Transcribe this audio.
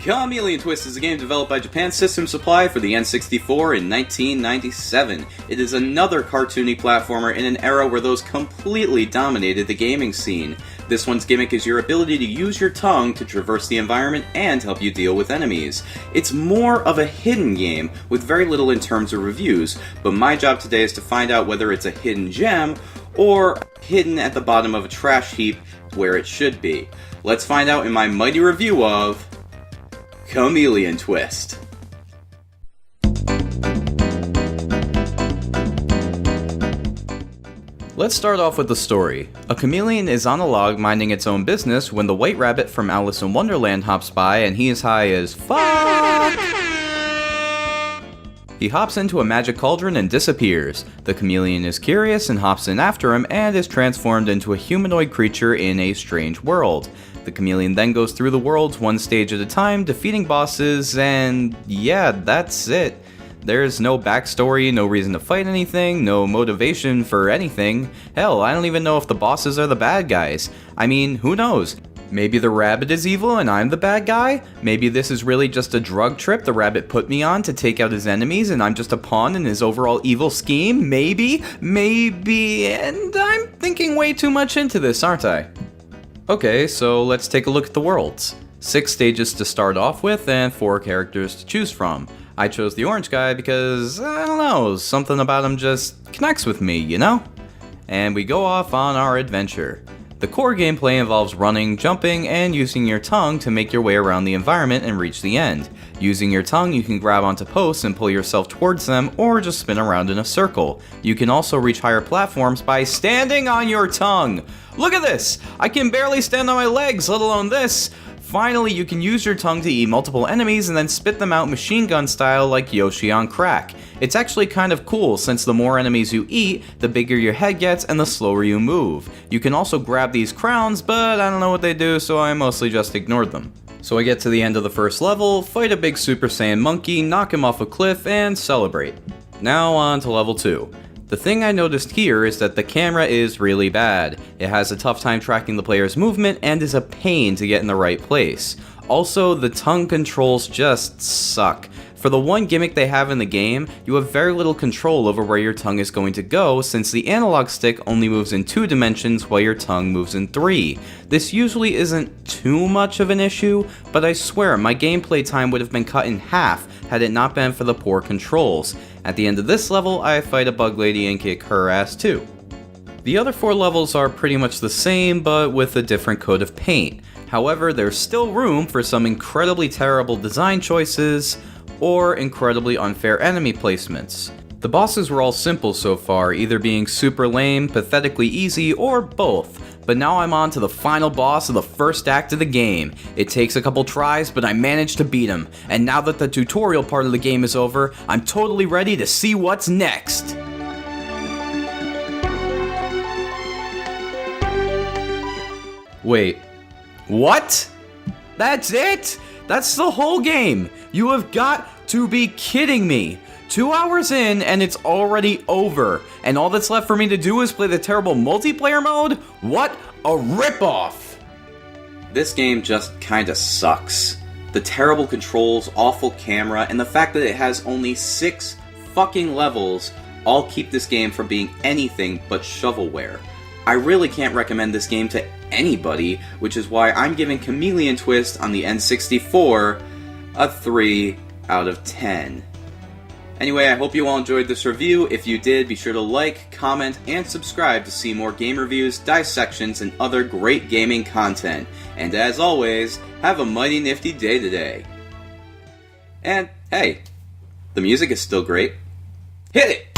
Chameleon Twist is a game developed by Japan System Supply for the N64 in 1997. It is another cartoony platformer in an era where those completely dominated the gaming scene. This one's gimmick is your ability to use your tongue to traverse the environment and help you deal with enemies. It's more of a hidden game, with very little in terms of reviews, but my job today is to find out whether it's a hidden gem or hidden at the bottom of a trash heap where it should be. Let's find out in my mighty review of Chameleon Twist. Let's start off with the story. A chameleon is on a log minding its own business when the White Rabbit from Alice in Wonderland hops by and he is high as fuck. He hops into a magic cauldron and disappears. The chameleon is curious and hops in after him and is transformed into a humanoid creature in a strange world. The chameleon then goes through the worlds one stage at a time, defeating bosses, and yeah, that's it. There's no backstory, no reason to fight anything, no motivation for anything. Hell, I don't even know if the bosses are the bad guys. I mean, who knows? Maybe the rabbit is evil and I'm the bad guy? Maybe this is really just a drug trip the rabbit put me on to take out his enemies and I'm just a pawn in his overall evil scheme? Maybe, and I'm thinking way too much into this, aren't I? Okay, so let's take a look at the worlds. 6 stages to start off with and 4 characters to choose from. I chose the orange guy because, I don't know, something about him just connects with me, you know? And we go off on our adventure. The core gameplay involves running, jumping, and using your tongue to make your way around the environment and reach the end. Using your tongue, you can grab onto posts and pull yourself towards them, or just spin around in a circle. You can also reach higher platforms by standing on your tongue! Look at this! I can barely stand on my legs, let alone this! Finally, you can use your tongue to eat multiple enemies and then spit them out machine gun style like Yoshi on crack. It's actually kind of cool since the more enemies you eat, the bigger your head gets and the slower you move. You can also grab these crowns, but I don't know what they do, so I mostly just ignored them. So I get to the end of the first level, fight a big Super Saiyan monkey, knock him off a cliff, and celebrate. Now on to level 2. The thing I noticed here is that the camera is really bad. It has a tough time tracking the player's movement and is a pain to get in the right place. Also, the tongue controls just suck. For the one gimmick they have in the game, you have very little control over where your tongue is going to go since the analog stick only moves in 2 dimensions while your tongue moves in 3. This usually isn't too much of an issue, but I swear my gameplay time would have been cut in half had it not been for the poor controls. At the end of this level, I fight a bug lady and kick her ass too. The other 4 levels are pretty much the same, but with a different coat of paint. However, there's still room for some incredibly terrible design choices, or incredibly unfair enemy placements. The bosses were all simple so far, either being super lame, pathetically easy, or both. But now I'm on to the final boss of the first act of the game. It takes a couple tries, but I managed to beat him. And now that the tutorial part of the game is over, I'm totally ready to see what's next. Wait, what? That's it? That's the whole game? You have got to be kidding me. 2 hours in and it's already over. And all that's left for me to do is play the terrible multiplayer mode? What a ripoff! This game just kinda sucks. The terrible controls, awful camera, and the fact that it has only 6 fucking levels all keep this game from being anything but shovelware. I really can't recommend this game to anybody, which is why I'm giving Chameleon Twist on the N64 a 3 out of 10. Anyway, I hope you all enjoyed this review. If you did, be sure to like, comment, and subscribe to see more game reviews, dissections, and other great gaming content. And as always, have a mighty nifty day today. And hey, the music is still great. Hit it!